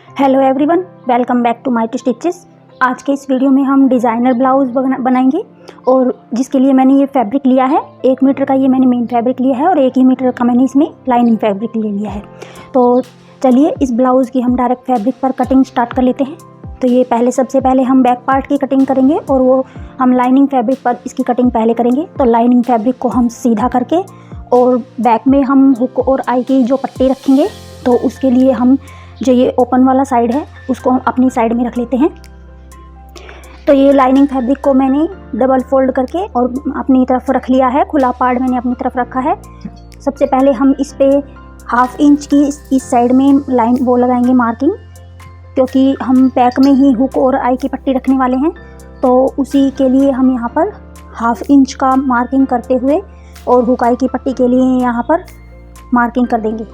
Hello everyone, welcome back to my stitches. आज के इस वीडियो में हम डिज़ाइनर ब्लाउज़ बनाएंगे और जिसके लिए मैंने ये फैब्रिक लिया है। 1 मीटर का ये मैंने मेन फैब्रिक लिया है और 1 ही मीटर का मैंने इसमें लाइनिंग फैब्रिक ले लिया है। तो चलिए इस ब्लाउज़ की हम डायरेक्ट फैब्रिक पर कटिंग स्टार्ट कर लेते हैं। तो ये सबसे पहले हम बैक पार्ट की कटिंग करेंगे और वो हम लाइनिंग फैब्रिक पर इसकी कटिंग पहले करेंगे। तो लाइनिंग फैब्रिक को हम सीधा करके और बैक में हम हुक और आई की जो पट्टी रखेंगे, तो उसके लिए हम जो ये ओपन वाला साइड है उसको हम अपनी साइड में रख लेते हैं। तो ये लाइनिंग फैब्रिक को मैंने डबल फोल्ड करके और अपनी तरफ रख लिया है, खुला पार्ट मैंने अपनी तरफ रखा है। सबसे पहले हम इस पे 1/2 इंच की इस साइड में लाइन वो लगाएंगे मार्किंग, क्योंकि हम बैक में ही हुक और आई की पट्टी रखने वाले हैं। तो उसी के लिए हम यहाँ पर 1/2 इंच का मार्किंग करते हुए और हुक आई की पट्टी के लिए यहाँ पर मार्किंग कर देंगे।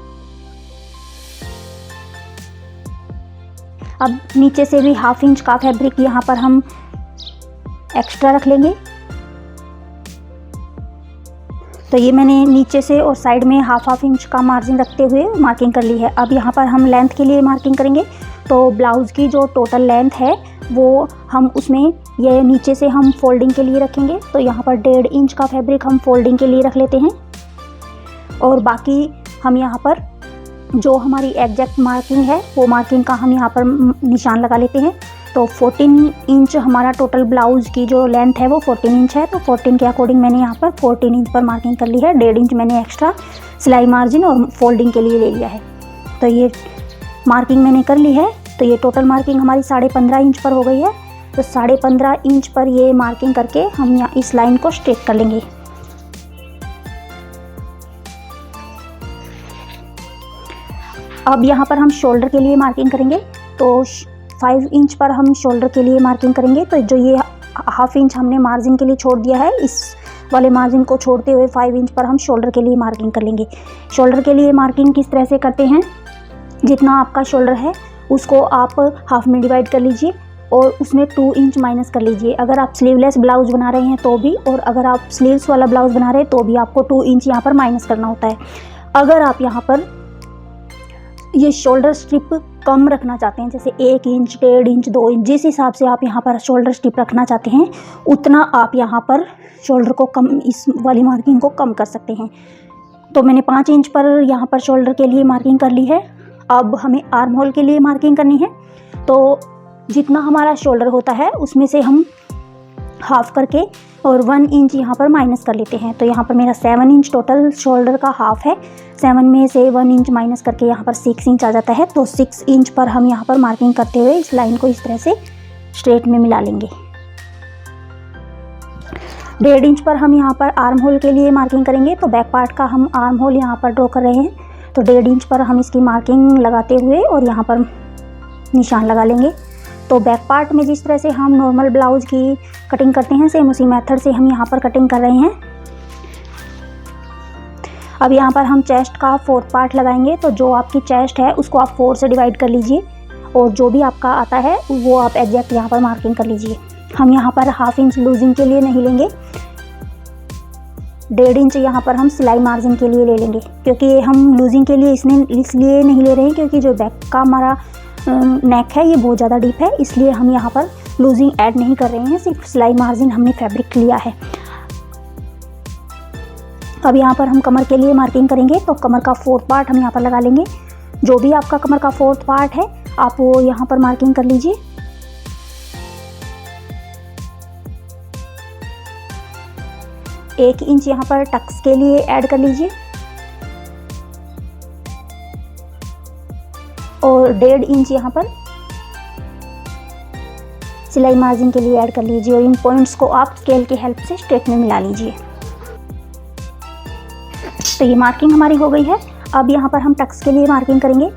अब नीचे से भी 1/2 इंच का फैब्रिक यहाँ पर हम एक्स्ट्रा रख लेंगे। तो ये मैंने नीचे से और साइड में 1/2 इंच का मार्जिन रखते हुए मार्किंग कर ली है। अब यहाँ पर हम लेंथ के लिए मार्किंग करेंगे। तो ब्लाउज़ की जो टोटल लेंथ है वो हम उसमें ये नीचे से हम फोल्डिंग के लिए रखेंगे। तो यहाँ पर 1.5 इंच का फैब्रिक हम फोल्डिंग के लिए रख लेते हैं और बाकी हम यहाँ पर जो हमारी एग्जैक्ट मार्किंग है वो मार्किंग का हम यहाँ पर निशान लगा लेते हैं। तो 14 इंच हमारा टोटल ब्लाउज़ की जो लेंथ है वो 14 इंच है। तो 14 के अकॉर्डिंग मैंने यहाँ पर 14 इंच पर मार्किंग कर ली है। 1.5 इंच मैंने एक्स्ट्रा सिलाई मार्जिन और फोल्डिंग के लिए ले लिया है। तो ये मार्किंग मैंने कर ली है। तो ये टोटल मार्किंग हमारी 15.5 इंच पर हो गई है। तो 15.5 इंच पर ये मार्किंग करके हम यहाँ इस लाइन को स्ट्रेट कर लेंगे। अब यहाँ पर हम शोल्डर के लिए मार्किंग करेंगे। तो 5 इंच पर हम शोल्डर के लिए मार्किंग करेंगे। तो जो ये 1/2 इंच हमने मार्जिन के लिए छोड़ दिया है, इस वाले मार्जिन को छोड़ते हुए 5 इंच पर हम शोल्डर के लिए मार्किंग कर लेंगे। शोल्डर के लिए मार्किंग किस तरह से करते हैं, जितना आपका शोल्डर है उसको आप हाफ में डिवाइड कर लीजिए और उसमें 2 इंच माइनस कर लीजिए। अगर आप स्लीवलेस ब्लाउज बना रहे हैं तो भी, और अगर आप स्लीव्स वाला ब्लाउज बना रहे हैं तो भी आपको 2 इंच यहाँ पर माइनस करना होता है। अगर आप यहाँ पर ये शोल्डर स्ट्रिप कम रखना चाहते हैं, जैसे 1 इंच, 1.5 इंच, 2 इंच, जिस हिसाब से आप यहाँ पर शोल्डर स्ट्रिप रखना चाहते हैं उतना आप यहाँ पर शोल्डर को कम, इस वाली मार्किंग को कम कर सकते हैं। तो मैंने 5 इंच पर यहाँ पर शोल्डर के लिए मार्किंग कर ली है। अब हमें आर्म होल के लिए मार्किंग करनी है। तो जितना हमारा शोल्डर होता है उसमें से हम हाफ करके और 1 इंच यहाँ पर माइनस कर लेते हैं। तो यहाँ पर मेरा 7 इंच टोटल शोल्डर का हाफ है। 7 में से 1 इंच माइनस करके यहाँ पर 6 इंच आ जाता है। तो 6 इंच पर हम यहाँ पर मार्किंग करते हुए इस लाइन को इस तरह से स्ट्रेट में मिला लेंगे। 1.5 इंच पर हम यहाँ पर आर्म होल के लिए मार्किंग करेंगे। तो बैक पार्ट का हम आर्म होल यहाँ पर ड्रॉ कर रहे हैं। तो 1.5 इंच पर हम इसकी मार्किंग लगाते हुए और यहाँ पर निशान लगा लेंगे। तो बैक पार्ट में जिस तरह से हम नॉर्मल ब्लाउज की कटिंग करते हैं, सेम उसी मेथड से हम यहाँ पर कटिंग कर रहे हैं। अब यहाँ पर हम चेस्ट का 4th पार्ट लगाएंगे। तो जो आपकी चेस्ट है उसको आप 4 से डिवाइड कर लीजिए और जो भी आपका आता है वो आप एग्जैक्ट यहाँ पर मार्किंग कर लीजिए। हम यहाँ पर 1/2 इंच लूजिंग के लिए नहीं लेंगे, 1.5 इंच यहाँ पर हम सिलाई मार्जिन के लिए ले लेंगे। क्योंकि ये हम लूजिंग के लिए इसलिए नहीं ले रहे हैं क्योंकि जो बैक का हमारा नेक है ये बहुत ज़्यादा डीप है, इसलिए हम यहाँ पर लूजिंग ऐड नहीं कर रहे हैं, सिर्फ सिलाई मार्जिन हमने फैब्रिक लिया है। अब यहाँ पर हम कमर के लिए मार्किंग करेंगे। तो कमर का 4th पार्ट हम यहाँ पर लगा लेंगे। जो भी आपका कमर का 4th पार्ट है आप वो यहाँ पर मार्किंग कर लीजिए। एक इंच यहाँ पर टक्स के लिए ऐड कर लीजिए और 1.5 इंच यहाँ पर सिलाई मार्जिन के लिए ऐड कर लीजिए और इन पॉइंट्स को आप स्केल की हेल्प से स्ट्रेट में मिला लीजिए। तो ये मार्किंग हमारी हो गई है। अब यहाँ पर हम टक्स के लिए मार्किंग करेंगे।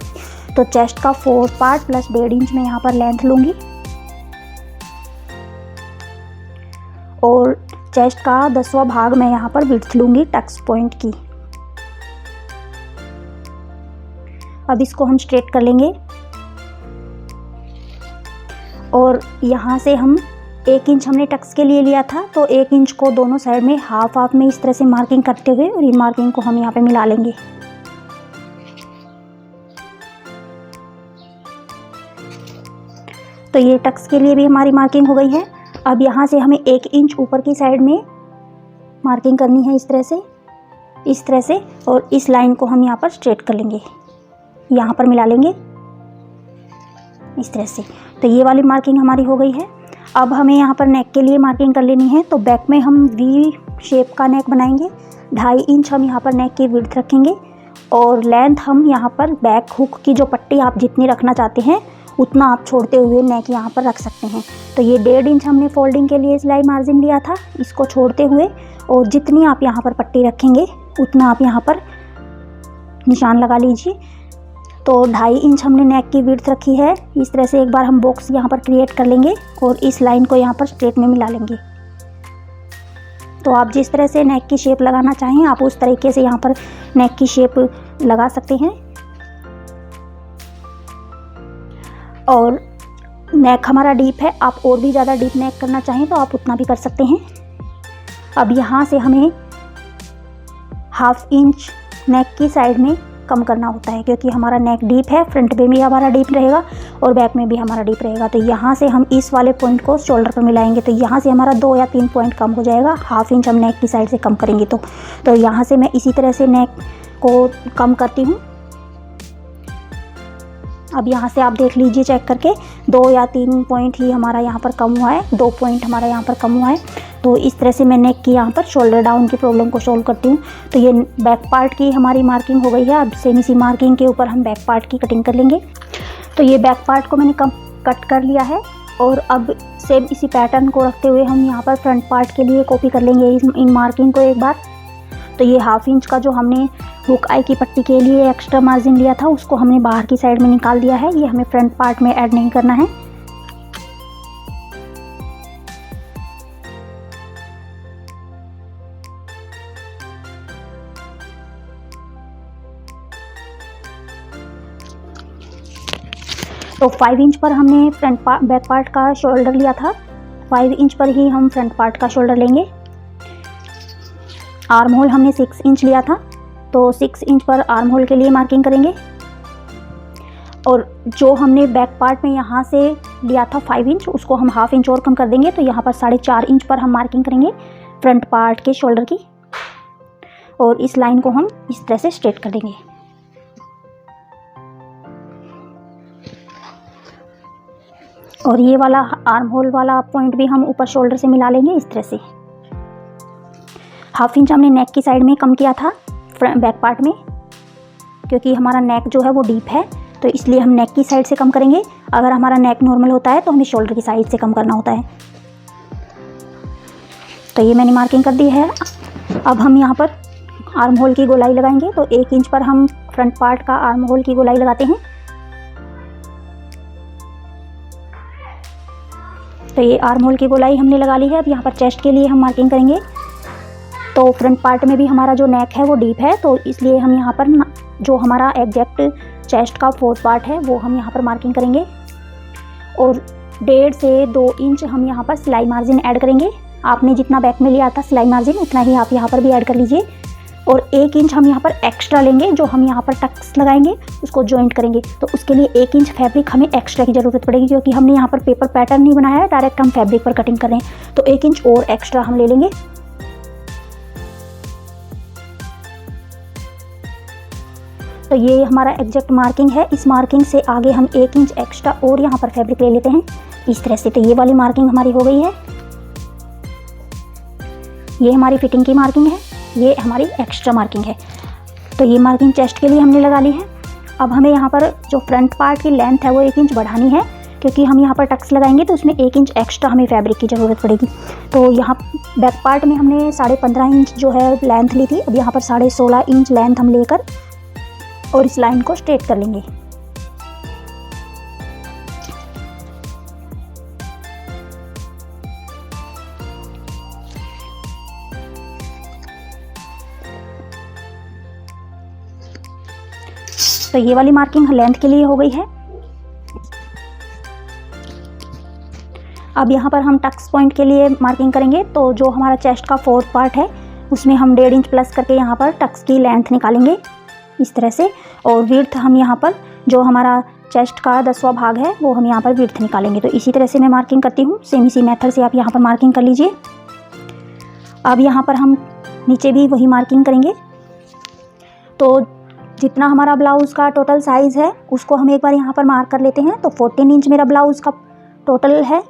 तो चेस्ट का 4th पार्ट प्लस 1.5 इंच में यहाँ पर लेंथ लूँगी और चेस्ट का 10वां भाग मैं यहाँ पर विड्थ लूँगी टक्स पॉइंट की। अब इसको हम स्ट्रेट कर लेंगे और यहाँ से हम 1 इंच हमने टक्स के लिए लिया था, तो 1 इंच को दोनों साइड में हाफ में इस तरह से मार्किंग करते हुए और इन मार्किंग को हम यहाँ पे मिला लेंगे। तो ये टक्स के लिए भी हमारी मार्किंग हो गई है। अब यहाँ से हमें 1 इंच ऊपर की साइड में मार्किंग करनी है इस तरह से, और इस लाइन को हम यहाँ पर स्ट्रेट कर लेंगे, यहाँ पर मिला लेंगे इस तरह से। तो ये वाली मार्किंग हमारी हो गई है। अब हमें यहाँ पर नेक के लिए मार्किंग कर लेनी है। तो बैक में हम वी शेप का नेक बनाएंगे। 2.5 इंच हम यहाँ पर नेक की विड्थ रखेंगे, और लेंथ हम यहाँ पर बैक हुक की जो पट्टी आप जितनी रखना चाहते हैं उतना आप छोड़ते हुए नेक यहाँ पर रख सकते हैं। तो ये 1.5 इंच हमने फोल्डिंग के लिए सिलाई मार्जिन लिया था, इसको छोड़ते हुए, और जितनी आप यहाँ पर पट्टी रखेंगे उतना आप यहाँ पर निशान लगा लीजिए। तो 2.5 इंच हमने नेक की विड्थ रखी है। इस तरह से एक बार हम बॉक्स यहाँ पर क्रिएट कर लेंगे और इस लाइन को यहाँ पर स्ट्रेट में मिला लेंगे। तो आप जिस तरह से नेक की शेप लगाना चाहें आप उस तरीके से यहाँ पर नेक की शेप लगा सकते हैं। और नेक हमारा डीप है, आप और भी ज़्यादा डीप नेक करना चाहें तो आप उतना भी कर सकते हैं। अब यहाँ से हमें 1/2 इंच नेक की साइड में कम करना होता है, क्योंकि हमारा नेक डीप है, फ्रंट में भी हमारा डीप रहेगा और बैक में भी हमारा डीप रहेगा। तो यहाँ से हम इस वाले पॉइंट को शोल्डर पर मिलाएंगे, तो यहाँ से हमारा 2 या 3 पॉइंट कम हो जाएगा। 1/2 इंच हम नेक की साइड से कम करेंगे तो यहाँ से मैं इसी तरह से नेक को कम करती हूँ। अब यहाँ से आप देख लीजिए चेक करके, 2 या 3 पॉइंट ही हमारा यहाँ पर कम हुआ है, 2 पॉइंट हमारा यहाँ पर कम हुआ है। तो इस तरह से मैं नेक की यहाँ पर शोल्डर डाउन की प्रॉब्लम को सोल्व करती हूँ। तो ये बैक पार्ट की हमारी मार्किंग हो गई है। अब सेम इसी मार्किंग के ऊपर हम बैक पार्ट की कटिंग कर लेंगे। तो ये बैक पार्ट को मैंने कट कर लिया है, और अब सेम इसी पैटर्न को रखते हुए हम यहाँ पर फ्रंट पार्ट के लिए कॉपी कर लेंगे इन मार्किंग को एक बार। तो ये 1/2 इंच का जो हमने हुक आई की पट्टी के लिए एक्स्ट्रा मार्जिन लिया था उसको हमने बाहर की साइड में निकाल दिया है। ये हमें फ्रंट पार्ट में ऐड नहीं करना है। तो 5 इंच पर हमने बैक पार्ट का शोल्डर लिया था, 5 इंच पर ही हम फ्रंट पार्ट का शोल्डर लेंगे। आर्म होल हमने 6 इंच लिया था, तो 6 इंच पर आर्म होल के लिए मार्किंग करेंगे। और जो हमने बैक पार्ट में यहाँ से लिया था 5 इंच, उसको हम 1/2 इंच और कम कर देंगे। तो यहाँ पर 4.5 इंच पर हम मार्किंग करेंगे फ्रंट पार्ट के शोल्डर की, और इस लाइन को हम इस तरह से स्ट्रेट कर देंगे। और ये वाला आर्म होल वाला पॉइंट भी हम ऊपर शोल्डर से मिला लेंगे इस तरह से। 1/2 इंच हमने नेक की साइड में कम किया था बैक पार्ट में, क्योंकि हमारा नेक जो है वो डीप है, तो इसलिए हम नेक की साइड से कम करेंगे। अगर हमारा नेक नॉर्मल होता है तो हमें शोल्डर की साइड से कम करना होता है। तो ये मैंने मार्किंग कर दी है। अब हम यहाँ पर आर्म होल की गोलाई लगाएंगे। तो 1 इंच पर हम फ्रंट पार्ट का आर्म होल की गोलाई लगाते हैं। तो ये आर्म होल की गोलाई हमने लगा ली है। अब यहाँ पर चेस्ट के लिए हम मार्किंग करेंगे। तो फ्रंट पार्ट में भी हमारा जो नेक है वो डीप है, तो इसलिए हम यहाँ पर जो हमारा एग्जैक्ट चेस्ट का 4th पार्ट है वो हम यहाँ पर मार्किंग करेंगे। और 1.5 से 2 इंच हम यहाँ पर सिलाई मार्जिन ऐड करेंगे। आपने जितना बैक में लिया था सिलाई मार्जिन उतना ही आप यहाँ पर भी ऐड कर लीजिए। और 1 इंच हम यहाँ पर एक्स्ट्रा लेंगे, जो हम यहाँ पर टक्स लगाएंगे उसको जॉइंट करेंगे। तो उसके लिए 1 इंच फैब्रिक हमें एक्स्ट्रा की ज़रूरत पड़ेगी, क्योंकि हमने यहाँ पर पेपर पैटर्न नहीं बनाया है, डायरेक्ट हम फैब्रिक पर कटिंग कर रहे हैं। तो 1 इंच और एक्स्ट्रा हम ले लेंगे। तो ये हमारा एग्जैक्ट मार्किंग है। इस मार्किंग से आगे हम 1 इंच एक्स्ट्रा और यहाँ पर फैब्रिक ले लेते हैं इस तरह से। तो ये वाली मार्किंग हमारी हो गई है। ये हमारी फिटिंग की मार्किंग है, ये हमारी एक्स्ट्रा मार्किंग है। तो ये मार्किंग चेस्ट के लिए हमने लगा ली है। अब हमें यहाँ पर जो फ्रंट पार्ट की लेंथ है वो 1 इंच बढ़ानी है, क्योंकि हम यहाँ पर टक्स लगाएंगे तो उसमें 1 इंच एक्स्ट्रा हमें फैब्रिक की ज़रूरत पड़ेगी। तो यहाँ बैक पार्ट में हमने 15.5 इंच जो है लेंथ ली थी। अब यहाँ पर 16.5 इंच लेंथ हम लेकर और इस लाइन को स्ट्रेट कर लेंगे। तो ये वाली मार्किंग लेंथ के लिए हो गई है। अब यहाँ पर हम टक्स पॉइंट के लिए मार्किंग करेंगे। तो जो हमारा चेस्ट का 4th पार्ट है उसमें हम 1.5 इंच प्लस करके यहाँ पर टक्स की लेंथ निकालेंगे इस तरह से। और विड्थ हम यहाँ पर जो हमारा चेस्ट का 10वां भाग है वो हम यहाँ पर विड्थ निकालेंगे। तो इसी तरह से मैं मार्किंग करती हूँ, सेम इसी मेथड से आप यहाँ पर मार्किंग कर लीजिए। अब यहाँ पर हम नीचे भी वही मार्किंग करेंगे। तो जितना हमारा ब्लाउज़ का टोटल साइज़ है उसको हम एक बार यहाँ पर मार्क कर लेते हैं। तो 14 इंच मेरा ब्लाउज़ का टोटल है।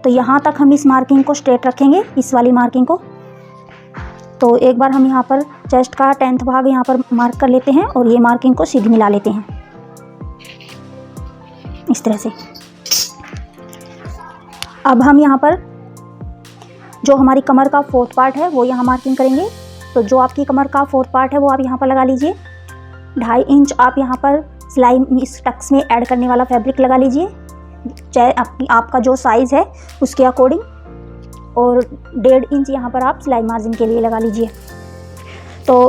तो यहाँ तक हम इस मार्किंग को स्ट्रेट रखेंगे, इस वाली मार्किंग को। तो एक बार हम यहाँ पर चेस्ट का 10th भाग यहाँ पर मार्क कर लेते हैं और ये मार्किंग को सीधी मिला लेते हैं इस तरह से। अब हम यहाँ पर जो हमारी कमर का 4th पार्ट है वो यहाँ मार्किंग करेंगे। तो जो आपकी कमर का 4th पार्ट है वो आप यहाँ पर लगा लीजिए। 2.5 इंच आप यहाँ पर सिलाई इस टक्स में ऐड करने वाला फैब्रिक लगा लीजिए, चाहे आपका जो साइज़ है उसके अकॉर्डिंग। और 1.5 इंच यहाँ पर आप सिलाई मार्जिन के लिए लगा लीजिए। तो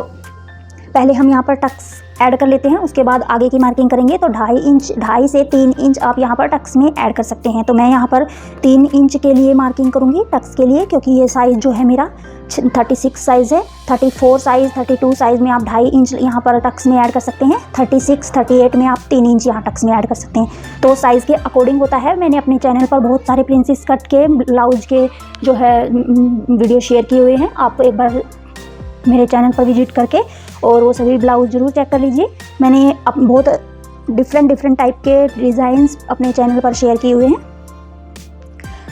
पहले हम यहाँ पर टक्स ऐड कर लेते हैं, उसके बाद आगे की मार्किंग करेंगे। तो 2.5 से 3 इंच आप यहाँ पर टक्स में ऐड कर सकते हैं। तो मैं यहाँ पर 3 इंच के लिए मार्किंग करूँगी टक्स के लिए, क्योंकि ये साइज़ जो है मेरा 36 साइज़ है। 34 साइज़, 32 साइज़ में आप 2.5 इंच यहाँ पर टक्स में ऐड कर सकते हैं। 36, 38 में आप 3 इंच यहाँ टक्स में ऐड कर सकते हैं। तो साइज़ के अकॉर्डिंग होता है। मैंने अपने चैनल पर बहुत सारे प्रिंसेस कट के ब्लाउज के जो है वीडियो शेयर किए हुए हैं। आप एक बार मेरे चैनल पर विजिट करके और वो सभी ब्लाउज ज़रूर चेक कर लीजिए। मैंने बहुत डिफरेंट टाइप के डिज़ाइंस अपने चैनल पर शेयर किए हुए हैं।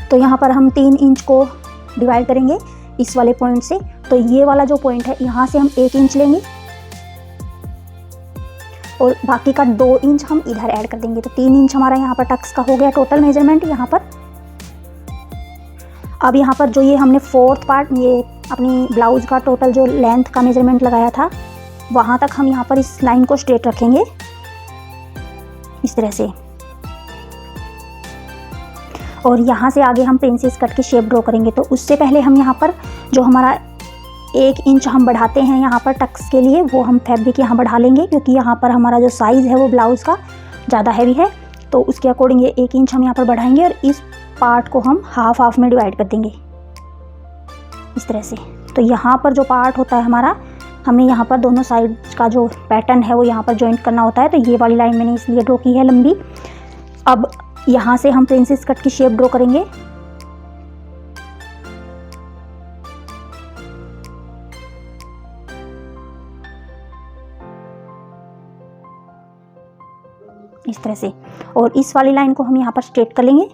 तो यहाँ पर हम 3 इंच को डिवाइड करेंगे इस वाले पॉइंट से। तो ये वाला जो पॉइंट है यहाँ से हम 1 इंच लेंगे और बाकी का 2 इंच हम इधर ऐड कर देंगे। तो 3 इंच हमारा यहाँ पर टक्स का हो गया टोटल मेजरमेंट यहाँ पर। अब यहाँ पर जो ये हमने 4th पार्ट, ये अपनी ब्लाउज का टोटल जो लेंथ का मेजरमेंट लगाया था, वहाँ तक हम यहाँ पर इस लाइन को स्ट्रेट रखेंगे इस तरह से। और यहाँ से आगे हम प्रिंसेस कट की शेप ड्रॉ करेंगे। तो उससे पहले हम यहाँ पर जो हमारा 1 इंच हम बढ़ाते हैं यहाँ पर टक्स के लिए, वो हम फैब्रिक यहाँ बढ़ा लेंगे, क्योंकि यहाँ पर हमारा जो साइज़ है वो ब्लाउज़ का ज़्यादा हैवी है। तो उसके अकॉर्डिंग ये 1 इंच हम यहाँ पर बढ़ाएंगे और इस पार्ट को हम हाफ में डिवाइड कर देंगे इस तरह से। तो यहाँ पर जो पार्ट होता है हमारा, हमने यहाँ पर दोनों साइड का जो पैटर्न है वो यहाँ पर जॉइंट करना होता है। तो ये वाली लाइन मैंने इसलिए ड्रॉ की है लंबी। अब यहाँ से हम प्रिंसेस कट की शेप ड्रॉ करेंगे। इस तरह से, और इस वाली लाइन को हम यहाँ पर स्ट्रेट कर लेंगे।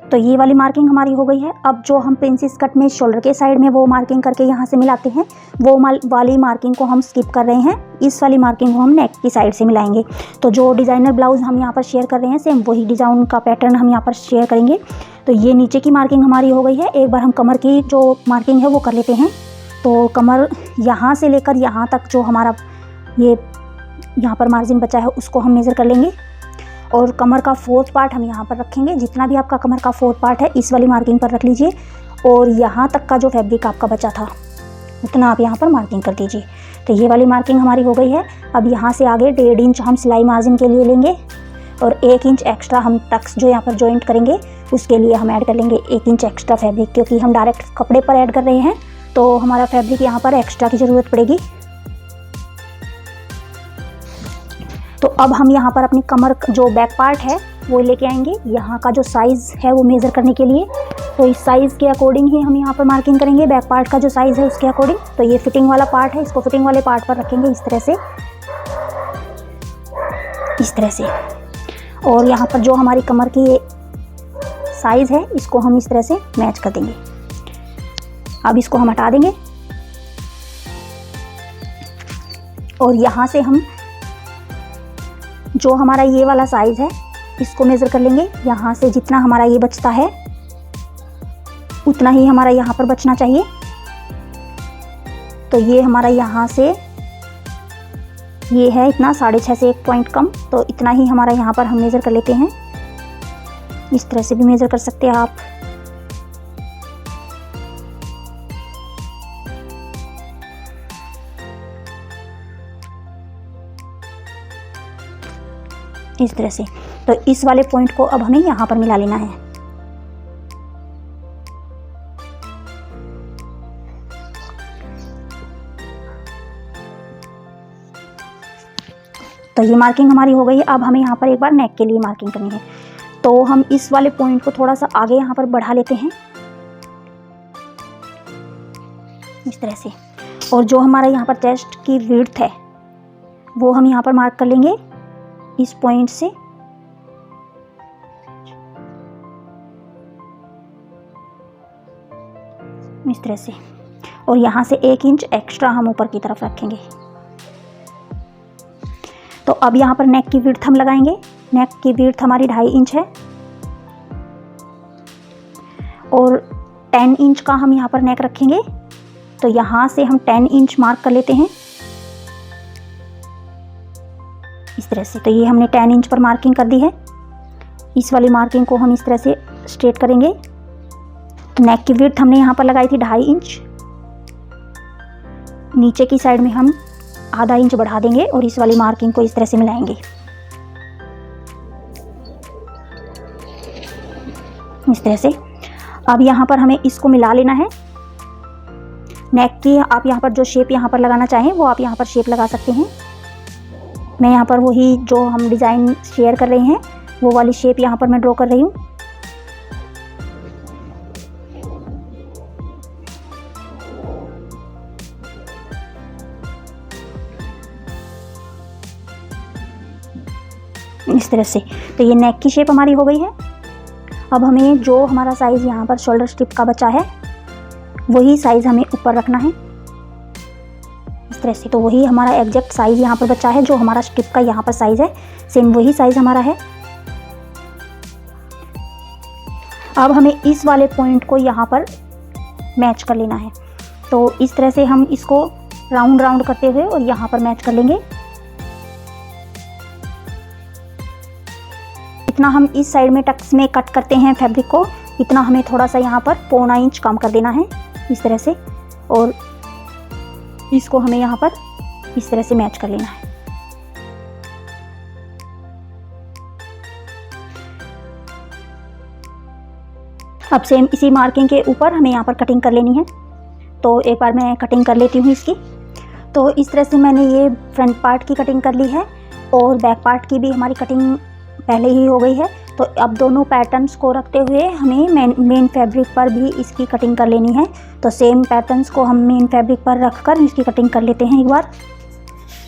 तो ये वाली मार्किंग हमारी हो गई है। अब जो हम प्रिंसेस कट में शोल्डर के साइड में वो मार्किंग करके यहाँ से मिलाते हैं, वो वाली मार्किंग को हम स्किप कर रहे हैं। इस वाली मार्किंग को हम नेक की साइड से मिलाएंगे। तो जो डिज़ाइनर ब्लाउज हम यहाँ पर शेयर कर रहे हैं, सेम वही डिज़ाइन का पैटर्न हम यहाँ पर शेयर करेंगे। तो ये नीचे की मार्किंग हमारी हो गई है। एक बार हम कमर की जो मार्किंग है वो कर लेते हैं। तो कमर यहाँ से लेकर यहाँ तक जो हमारा ये यहाँ पर मार्जिन बचा है उसको हम मेज़र कर लेंगे। और कमर का 4th पार्ट हम यहाँ पर रखेंगे। जितना भी आपका कमर का 4th पार्ट है इस वाली मार्किंग पर रख लीजिए, और यहाँ तक का जो फैब्रिक आपका बचा था उतना आप यहाँ पर मार्किंग कर दीजिए। तो ये वाली मार्किंग हमारी हो गई है। अब यहाँ से आगे 1.5 इंच हम सिलाई मार्जिन के लिए लेंगे और 1 इंच एक्स्ट्रा हम टक्स जो यहाँ पर जॉइंट करेंगे उसके लिए हम ऐड कर लेंगे 1 इंच एक्स्ट्रा फैब्रिक, क्योंकि हम डायरेक्ट कपड़े पर ऐड कर रहे हैं तो हमारा फैब्रिक यहाँ पर एक्स्ट्रा की ज़रूरत पड़ेगी। तो अब हम यहाँ पर अपनी कमर जो बैक पार्ट है वो लेके आएंगे। यहाँ का जो साइज़ है वो मेज़र करने के लिए, तो इस साइज़ के अकॉर्डिंग ही हम यहाँ पर मार्किंग करेंगे। बैक पार्ट का जो साइज़ है उसके अकॉर्डिंग। तो ये फिटिंग वाला पार्ट है, इसको फिटिंग वाले पार्ट पर रखेंगे इस तरह से। और यहाँ पर जो हमारी कमर की साइज़ है इसको हम इस तरह से मैच कर देंगे। अब इसको हम हटा देंगे और यहाँ से हम जो हमारा ये वाला साइज़ है इसको मेज़र कर लेंगे। यहाँ से जितना हमारा ये बचता है उतना ही हमारा यहाँ पर बचना चाहिए। तो ये हमारा यहाँ से ये है इतना 6.5 से 1 पॉइंट कम, तो इतना ही हमारा यहाँ पर हम मेज़र कर लेते हैं। इस तरह से भी मेज़र कर सकते हैं आप। इस तरह से। तो इस वाले पॉइंट को अब हमें यहाँ पर मिला लेना है। तो ये मार्किंग हमारी हो गई है। अब हमें यहाँ पर एक बार नेक के लिए मार्किंग करनी है, तो हम इस वाले पॉइंट को थोड़ा सा आगे यहाँ पर बढ़ा लेते हैं इस तरह से। और जो हमारा यहाँ पर चेस्ट की विड्थ है वो हम यहाँ पर मार्क कर लेंगे इस पॉइंट से। इस तरह से, और यहाँ से 1 इंच एक्स्ट्रा हम ऊपर की तरफ रखेंगे। तो अब यहाँ पर नेक की विड्थ हम लगाएंगे। नेक की विड्थ हमारी 2.5 इंच है और 10 इंच का हम यहाँ पर नेक रखेंगे। तो यहाँ से हम 10 इंच मार्क कर लेते हैं इस तरह से। तो ये हमने 10 इंच पर मार्किंग कर दी है। इस वाली मार्किंग को हम इस तरह से स्ट्रेट करेंगे। तो नेक की विड्थ हमने यहाँ पर लगाई थी 2.5 इंच, नीचे की साइड में हम आधा इंच बढ़ा देंगे और इस वाली मार्किंग को इस तरह से मिलाएंगे इस तरह से। अब यहाँ पर हमें इसको मिला लेना है। नेक की आप यहाँ पर जो शेप यहाँ पर लगाना चाहें वो आप यहाँ पर शेप लगा सकते हैं। मैं यहाँ पर वही जो हम डिज़ाइन शेयर कर रहे हैं वो वाली शेप यहाँ पर मैं ड्रॉ कर रही हूँ। इस तरह से। तो ये नेक की शेप हमारी हो गई है। अब हमें जो हमारा साइज़ यहाँ पर शोल्डर स्ट्रिप का बचा है वही साइज़ हमें ऊपर रखना है इस तरह से। तो वही हमारा एग्जैक्ट साइज़ यहाँ पर बचा है, जो हमारा स्ट्रिप का यहाँ पर साइज़ है सेम वही साइज़ हमारा है। अब हमें इस वाले पॉइंट को यहाँ पर मैच कर लेना है। तो इस तरह से हम इसको राउंड राउंड करते हुए और यहाँ पर मैच कर लेंगे। इतना हम इस साइड में टक्स में कट करते हैं फैब्रिक को, इतना हमें थोड़ा सा यहाँ पर 0.25 इंच कम कर देना है इस तरह से, और इसको हमें यहाँ पर इस तरह से मैच कर लेना है। अब सेम इसी मार्किंग के ऊपर हमें यहाँ पर कटिंग कर लेनी है। तो एक बार मैं कटिंग कर लेती हूँ इसकी। तो इस तरह से मैंने ये फ्रंट पार्ट की कटिंग कर ली है और बैक पार्ट की भी हमारी कटिंग पहले ही हो गई है। तो अब दोनों पैटर्न्स को रखते हुए हमें मेन फैब्रिक पर भी इसकी कटिंग कर लेनी है। तो सेम पैटर्न्स को हम मेन फैब्रिक पर रखकर इसकी कटिंग कर लेते हैं एक बार।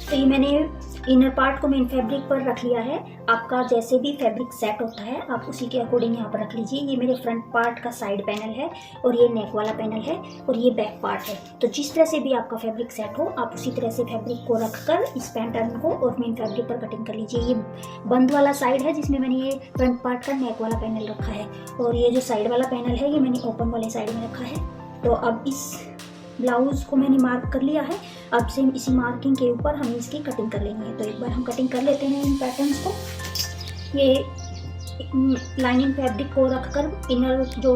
तो ये मैंने इनर पार्ट को मेन फैब्रिक पर रख लिया है। आपका जैसे भी फैब्रिक सेट होता है आप उसी के अकॉर्डिंग यहाँ पर रख लीजिए। ये मेरे फ्रंट पार्ट का साइड पैनल है और ये नेक वाला पैनल है और ये बैक पार्ट है। तो जिस तरह से भी आपका फैब्रिक सेट हो आप उसी तरह से फैब्रिक को रखकर इस पैटर्न को और मेन फैब्रिक पर कटिंग कर लीजिए। ये बंद वाला साइड है जिसमें मैंने ये फ्रंट पार्ट का नेक वाला पैनल रखा है और ये जो साइड वाला पैनल है ये मैंने ओपन वाले साइड में रखा है। तो अब इस ब्लाउज़ को मैंने मार्क कर लिया है। अब सेम इसी मार्किंग के ऊपर हमें इसकी कटिंग कर लेनी है। तो एक बार हम कटिंग कर लेते हैं इन पैटर्न्स को। ये लाइनिंग फैब्रिक को रखकर इनर जो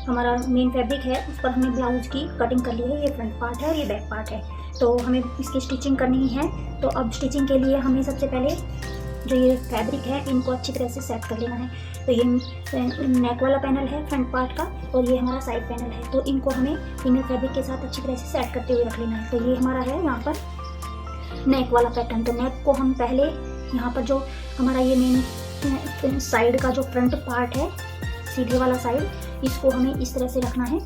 हमारा मेन फैब्रिक है उस पर हमने ब्लाउज़ की कटिंग कर ली है। ये फ्रंट पार्ट है और ये बैक पार्ट है। तो हमें इसकी स्टिचिंग करनी है। तो अब स्टिचिंग के लिए हमें सबसे पहले जो ये फैब्रिक है इनको अच्छी तरह से सेट कर लेना है। तो ये नेक वाला पैनल है फ्रंट पार्ट का और ये हमारा साइड पैनल है। तो इनको हमें इनर फैब्रिक के साथ अच्छी तरह से सेट करते हुए रख लेना है। तो ये हमारा है यहाँ पर नेक वाला पैटर्न। तो नेक को हम पहले यहाँ पर जो हमारा ये मेन साइड का जो फ्रंट पार्ट है सीधे वाला साइड, इसको हमें इस तरह से रखना है।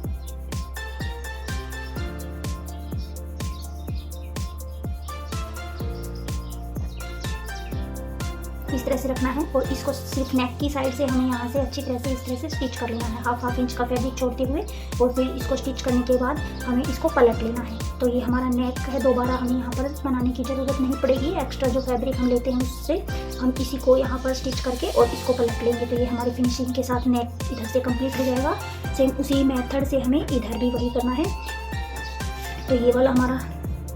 इस तरह से रखना है और इसको सिर्फ नेक की साइड से हमें यहाँ से अच्छी तरह से इस तरह से स्टिच कर लेना है, हाफ इंच का फैब्रिक छोड़ते हुए। और फिर इसको स्टिच करने के बाद हमें इसको पलट लेना है। तो ये हमारा नेक है, दोबारा हमें यहाँ पर बनाने की ज़रूरत नहीं पड़ेगी। एक्स्ट्रा जो फैब्रिक हम लेते हैं उससे हम इसी को यहाँ पर स्टिच करके और इसको पलट लेंगे। तो ये हमारी फिनिशिंग के साथ नेक इधर से कंप्लीट हो जाएगा। सेम उसी मेथड से हमें इधर भी वही करना है। तो ये वाला हमारा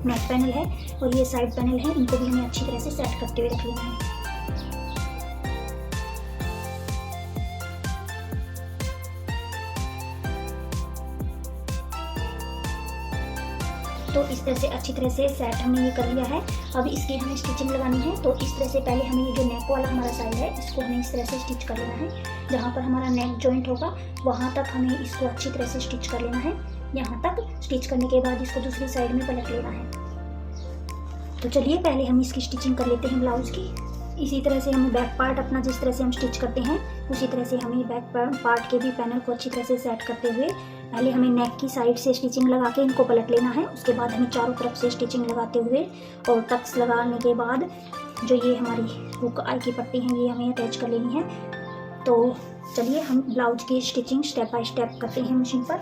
नेक पैनल है और ये साइड पैनल है, इनको भी हमें अच्छी तरह से सेट करते हुए रख लेना है। तो इस तरह से अच्छी तरह से सेट हमने ये कर लिया है। अब इसकी हमें स्टिचिंग लगानी है। तो इस तरह से पहले हमें ये जो नेक वाला हमारा साइड है इसको हमें इस तरह से स्टिच कर लेना है। जहाँ पर हमारा नेक जॉइंट होगा वहाँ तक हमें इसको अच्छी तरह से स्टिच कर लेना है। यहाँ तक स्टिच करने के बाद इसको दूसरी साइड में पलट लेना है। तो चलिए पहले हम इसकी स्टिचिंग कर लेते हैं ब्लाउज़ की। इसी तरह से हमें बैक पार्ट अपना जिस तरह से हम स्टिच करते हैं उसी तरह से हमें बैक पार्ट के भी पैनल को अच्छी तरह से सेट करते हुए पहले हमें नेक की साइड से स्टिचिंग लगा के इनको पलट लेना है। उसके बाद हमें चारों तरफ से स्टिचिंग लगाते हुए और टक्स लगाने के बाद जो ये हमारी हुक आई की पट्टी है ये हमें अटैच कर लेनी है। तो चलिए हम ब्लाउज की स्टिचिंग स्टेप बाय स्टेप करते हैं मशीन पर।